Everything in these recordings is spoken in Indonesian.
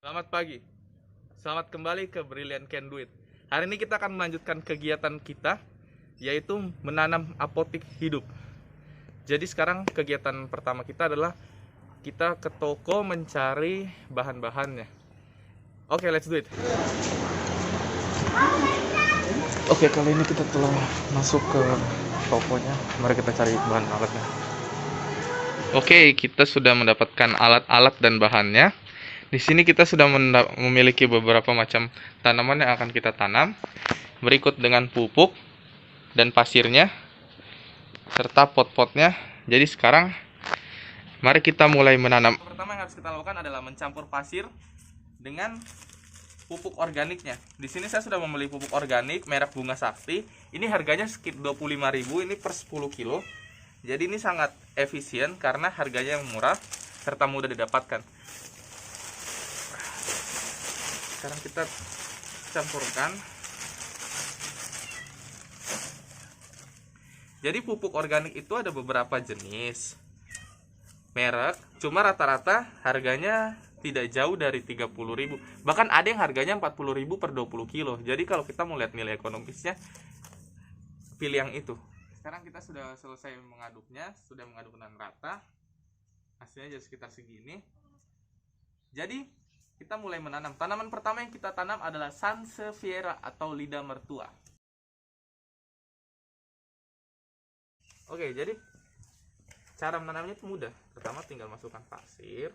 Selamat pagi, selamat kembali ke Brilliant Can Do It. Hari ini kita akan melanjutkan kegiatan kita, yaitu menanam apotik hidup. Jadi sekarang kegiatan pertama kita adalah kita ke toko mencari bahan-bahannya. Oke, let's do it. Oke, kali ini kita telah masuk ke tokonya. Mari kita cari bahan alatnya. Oke, kita sudah mendapatkan alat-alat dan bahannya. Di sini kita sudah memiliki beberapa macam tanaman yang akan kita tanam, berikut dengan pupuk dan pasirnya, serta pot-potnya. Jadi sekarang, mari kita mulai menanam. Pertama yang harus kita lakukan adalah mencampur pasir dengan pupuk organiknya. Di sini saya sudah membeli pupuk organik merek Bunga Sakti. Ini harganya sekitar 25.000 ini per 10 kilo. Jadi ini sangat efisien karena harganya yang murah serta mudah didapatkan. Sekarang kita campurkan. Jadi pupuk organik itu ada beberapa jenis merek, cuma rata-rata harganya tidak jauh dari 30.000. Bahkan ada yang harganya 40.000 per 20 kilo. Jadi kalau kita mau lihat nilai ekonomisnya, pilih yang itu. Sekarang kita sudah selesai mengaduknya, sudah mengaduk dengan rata. Hasilnya jadi sekitar segini. Jadi kita mulai menanam. Tanaman pertama yang kita tanam adalah Sansevieria atau lidah mertua. Oke, jadi cara menanamnya itu mudah. Pertama tinggal masukkan pasir.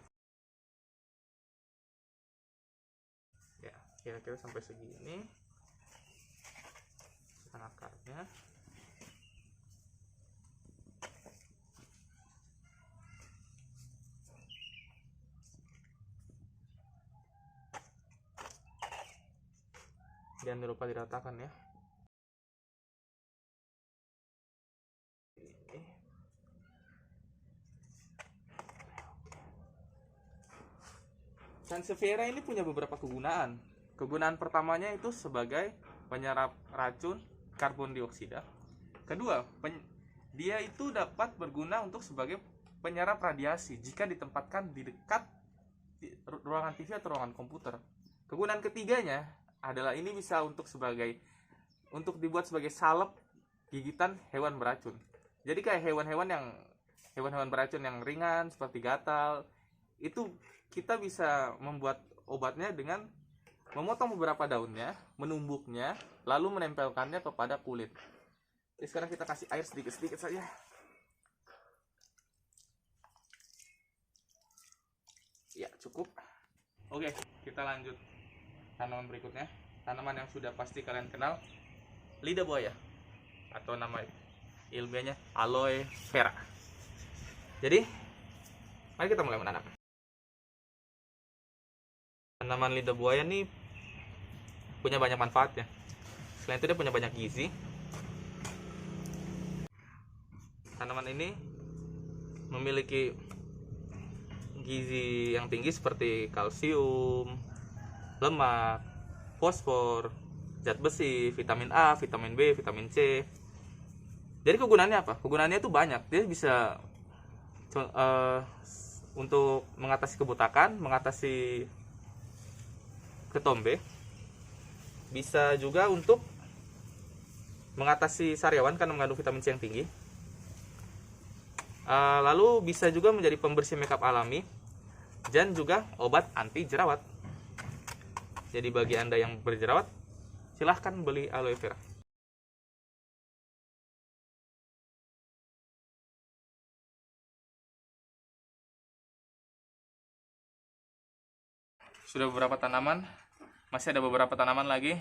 Ya, kira-kira sampai segini. Masukkan akarnya. Jangan lupa diratakan ya. Sansevieria ini punya beberapa kegunaan. Kegunaan pertamanya itu sebagai penyerap racun karbon dioksida. Kedua, dia itu dapat berguna untuk sebagai penyerap radiasi jika ditempatkan di dekat ruangan TV atau ruangan komputer. Kegunaan ketiganya adalah ini bisa untuk dibuat sebagai salep gigitan hewan beracun. Jadi kayak hewan-hewan beracun yang ringan seperti gatal, itu kita bisa membuat obatnya dengan memotong beberapa daunnya, menumbuknya, lalu menempelkannya kepada kulit. Jadi sekarang kita kasih air sedikit-sedikit saja. Ya, cukup. Oke, kita lanjut. Tanaman berikutnya, tanaman yang sudah pasti kalian kenal, lidah buaya atau nama ilmiahnya aloe vera. Jadi, mari kita mulai menanam. Tanaman lidah buaya nih punya banyak manfaatnya. Selain itu dia punya banyak gizi. Tanaman ini memiliki gizi yang tinggi seperti kalsium, lemak, fosfor, zat besi, vitamin A, vitamin B, vitamin C. Jadi kegunaannya apa? Kegunaannya itu banyak. Dia bisa untuk mengatasi kebutakan, mengatasi ketombe. Bisa juga untuk mengatasi sariawan karena mengandung vitamin C yang tinggi. Lalu bisa juga menjadi pembersih makeup alami dan juga obat anti jerawat. Jadi bagi Anda yang berjerawat, silahkan beli aloe vera. Sudah beberapa tanaman, masih ada beberapa tanaman lagi.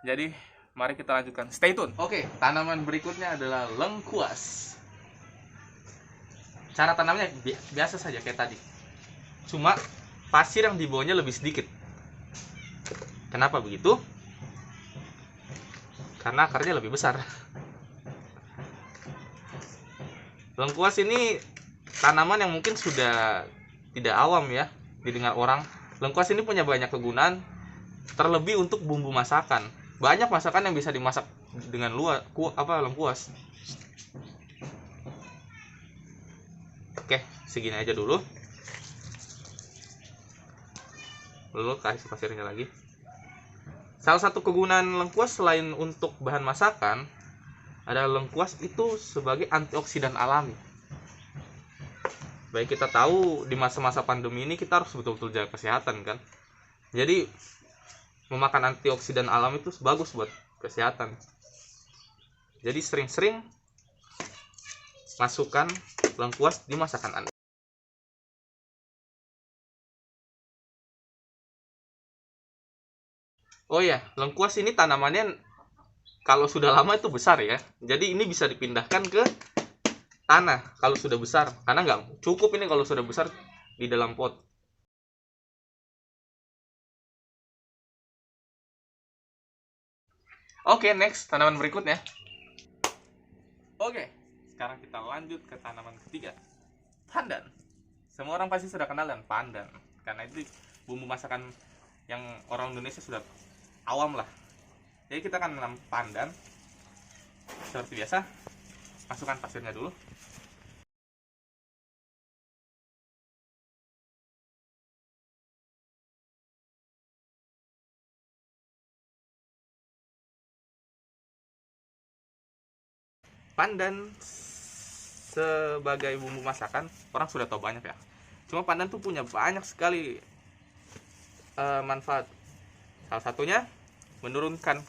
Jadi mari kita lanjutkan. Stay tune. Oke, tanaman berikutnya adalah lengkuas. Cara tanamnya biasa saja kayak tadi. Cuma pasir yang dibawanya lebih sedikit. Kenapa begitu? Karena akarnya lebih besar. Lengkuas ini tanaman yang mungkin sudah tidak awam ya didengar orang. Lengkuas ini punya banyak kegunaan, terlebih untuk bumbu masakan. Banyak masakan yang bisa dimasak dengan lengkuas. Oke, segini aja dulu. lalu kasih pasirnya lagi. Salah satu kegunaan lengkuas selain untuk bahan masakan adalah lengkuas itu sebagai antioksidan alami. Baik kita tahu di masa-masa pandemi ini kita harus betul-betul jaga kesehatan kan. Jadi memakan antioksidan alami itu bagus buat kesehatan. Jadi sering-sering masukkan lengkuas di masakan Anda. Oh ya, lengkuas ini tanamannya kalau sudah lama itu besar ya. Jadi ini bisa dipindahkan ke tanah kalau sudah besar. Karena nggak cukup ini kalau sudah besar di dalam pot. Oke, next tanaman berikutnya. Oke, sekarang kita lanjut ke tanaman ketiga. Pandan. Semua orang pasti sudah kenal dengan pandan. Karena itu bumbu masakan yang orang Indonesia sudah awam lah. Jadi kita akan menanam pandan. Seperti biasa, masukkan pasirnya dulu. Pandan sebagai bumbu masakan orang sudah tahu banyak ya. Cuma pandan tuh punya banyak sekali manfaat. Salah satunya menurunkan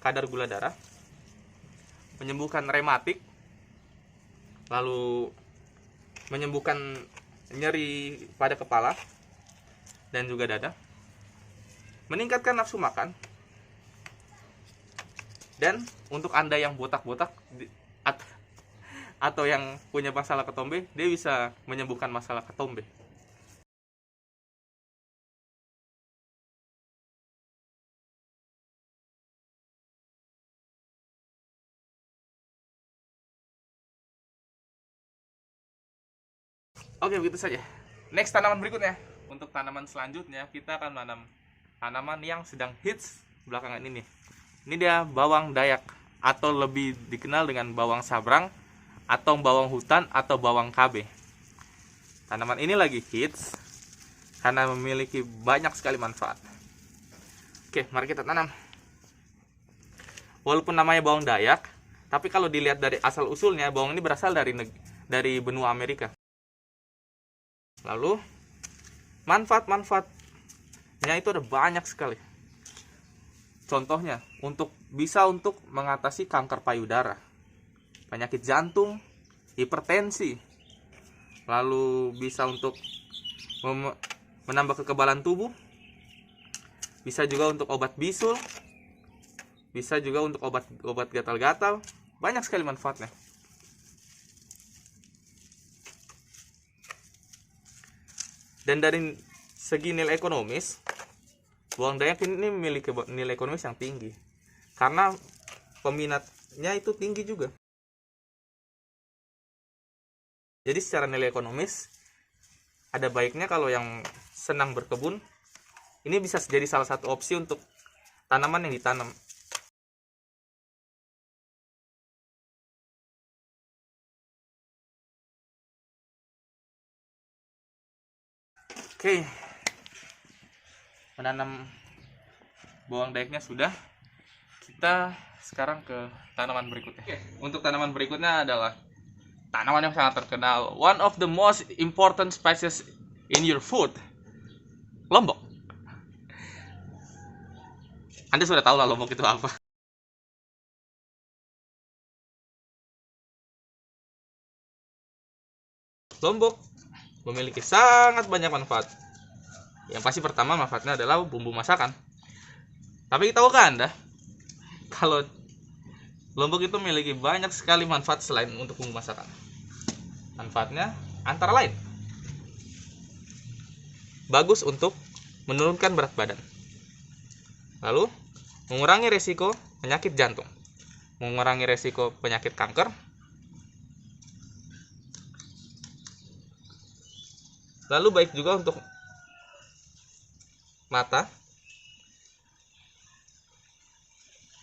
kadar gula darah, menyembuhkan rematik, lalu menyembuhkan nyeri pada kepala dan juga dada, meningkatkan nafsu makan, dan untuk Anda yang botak-botak atau yang punya masalah ketombe, dia bisa menyembuhkan masalah ketombe. Oke, begitu saja. Next tanaman berikutnya. Untuk tanaman selanjutnya kita akan menanam tanaman yang sedang hits belakangan ini. Ini dia bawang dayak atau lebih dikenal dengan bawang sabrang atau bawang hutan atau bawang KB. Tanaman ini lagi hits karena memiliki banyak sekali manfaat. Oke, mari kita tanam. Walaupun namanya bawang dayak, tapi kalau dilihat dari asal usulnya, bawang ini berasal dari benua Amerika. Lalu manfaat-manfaatnya itu ada banyak sekali. Contohnya bisa untuk mengatasi kanker payudara, penyakit jantung, hipertensi. Lalu bisa untuk menambah kekebalan tubuh. Bisa juga untuk obat bisul. Bisa juga untuk obat gatal-gatal. Banyak sekali manfaatnya. Dan dari segi nilai ekonomis, bawang dayak ini memiliki nilai ekonomis yang tinggi. Karena peminatnya itu tinggi juga. Jadi secara nilai ekonomis, ada baiknya kalau yang senang berkebun, ini bisa jadi salah satu opsi untuk tanaman yang ditanam. Oke, menanam bawang dayaknya sudah. Kita sekarang ke tanaman berikutnya. Oke, untuk tanaman berikutnya adalah tanaman yang sangat terkenal, one of the most important spices in your food, lombok. Anda sudah tahu lah lombok itu apa. Lombok memiliki sangat banyak manfaat. Yang pasti pertama manfaatnya adalah bumbu masakan. Tapi tahukah Anda kalau lombok itu memiliki banyak sekali manfaat selain untuk bumbu masakan? Manfaatnya antara lain bagus untuk menurunkan berat badan, lalu mengurangi resiko penyakit jantung, mengurangi resiko penyakit kanker, lalu baik juga untuk mata,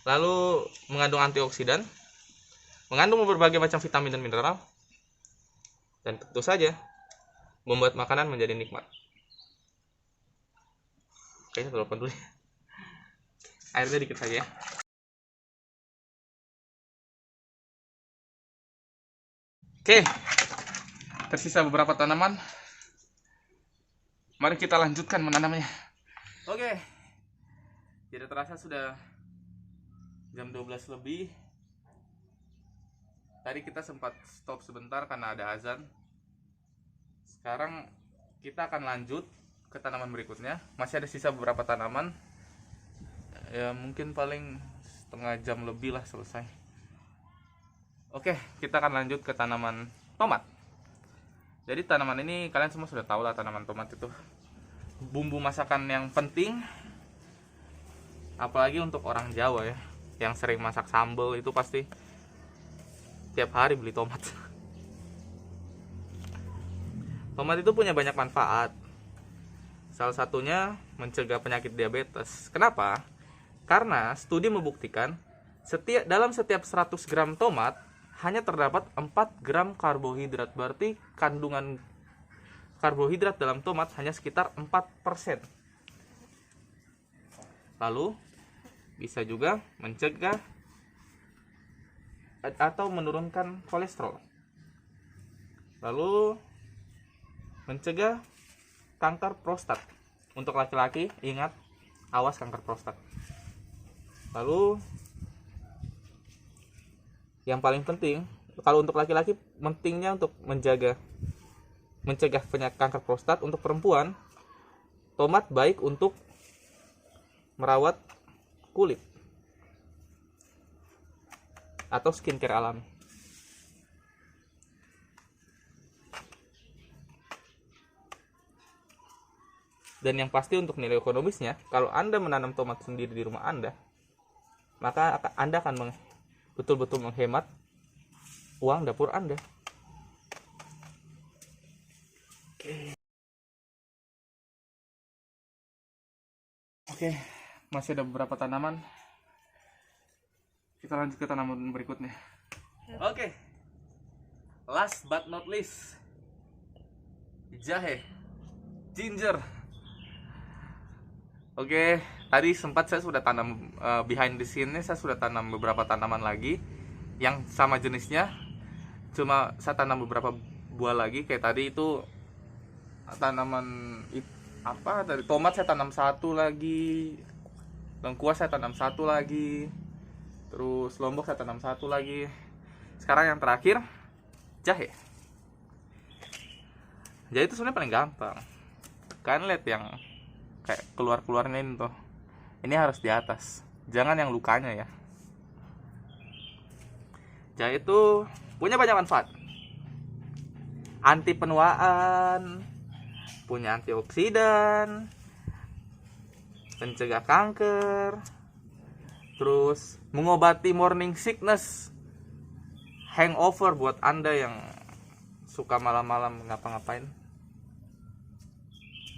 lalu mengandung antioksidan, mengandung berbagai macam vitamin dan mineral, dan tentu saja membuat makanan menjadi nikmat. Kayaknya telepon dulu. Airnya dikit saja ya. Oke, tersisa beberapa tanaman. Mari kita lanjutkan menanamnya. Oke, tidak terasa sudah jam 12 lebih. Tadi kita sempat stop sebentar karena ada azan. Sekarang kita akan lanjut ke tanaman berikutnya. Masih ada sisa beberapa tanaman. Ya mungkin paling setengah jam lebih lah selesai. Oke, kita akan lanjut ke tanaman tomat. Jadi tanaman ini kalian semua sudah tahu lah, tanaman tomat itu bumbu masakan yang penting. Apalagi untuk orang Jawa ya, yang sering masak sambal itu pasti tiap hari beli tomat. Tomat itu punya banyak manfaat. Salah satunya mencegah penyakit diabetes. Kenapa? Karena studi membuktikan dalam setiap 100 gram tomat hanya terdapat 4 gram karbohidrat. Berarti kandungan karbohidrat dalam tomat hanya sekitar 4%. Lalu bisa juga mencegah atau menurunkan kolesterol. Lalu mencegah kanker prostat. Untuk laki-laki, ingat, awas kanker prostat. Lalu yang paling penting, kalau untuk laki-laki pentingnya untuk mencegah penyakit kanker prostat. Untuk perempuan, tomat baik untuk merawat kulit atau skincare alami. Dan yang pasti untuk nilai ekonomisnya, kalau Anda menanam tomat sendiri di rumah Anda, maka Anda akan betul-betul menghemat uang dapur Anda. Oke, masih ada beberapa tanaman. Kita lanjut ke tanaman berikutnya. Oke, last but not least, jahe, ginger. Oke, tadi sempat saya sudah tanam behind the scene-nya, saya sudah tanam beberapa tanaman lagi yang sama jenisnya. Cuma saya tanam beberapa buah lagi. Kayak tadi itu tanaman dari tomat saya tanam satu lagi, lengkuas saya tanam satu lagi, terus lombok saya tanam satu lagi. Sekarang yang terakhir jahe. Jahe itu sebenarnya paling gampang. Kalian lihat yang kayak keluarnya ini tuh, ini harus di atas, jangan yang lukanya ya. Jahe itu punya banyak manfaat, anti penuaan, punya antioksidan, mencegah kanker, terus mengobati morning sickness, hangover buat Anda yang suka malam-malam ngapa-ngapain,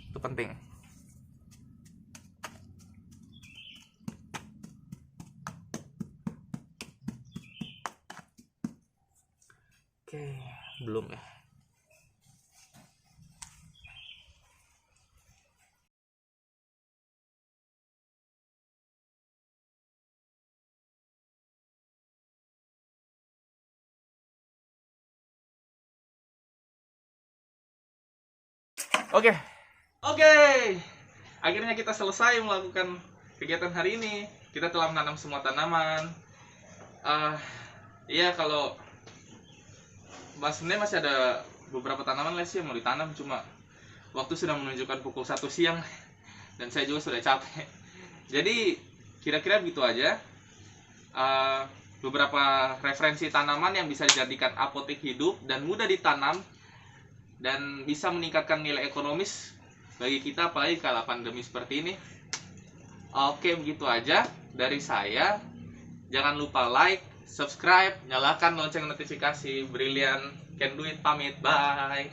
itu penting. Oke, belum ya. Oke, akhirnya kita selesai melakukan kegiatan hari ini. Kita telah menanam semua tanaman. Iya, kalau sebenarnya masih ada beberapa tanaman lagi yang mau ditanam, cuma waktu sudah menunjukkan pukul 1 siang dan saya juga sudah capek. Jadi kira-kira begitu aja. Beberapa referensi tanaman yang bisa dijadikan apotek hidup dan mudah ditanam dan bisa meningkatkan nilai ekonomis bagi kita, apalagi kala pandemi seperti ini. Oke, begitu aja dari saya. Jangan lupa like, subscribe, nyalakan lonceng notifikasi. Brilian, can do it, pamit, bye.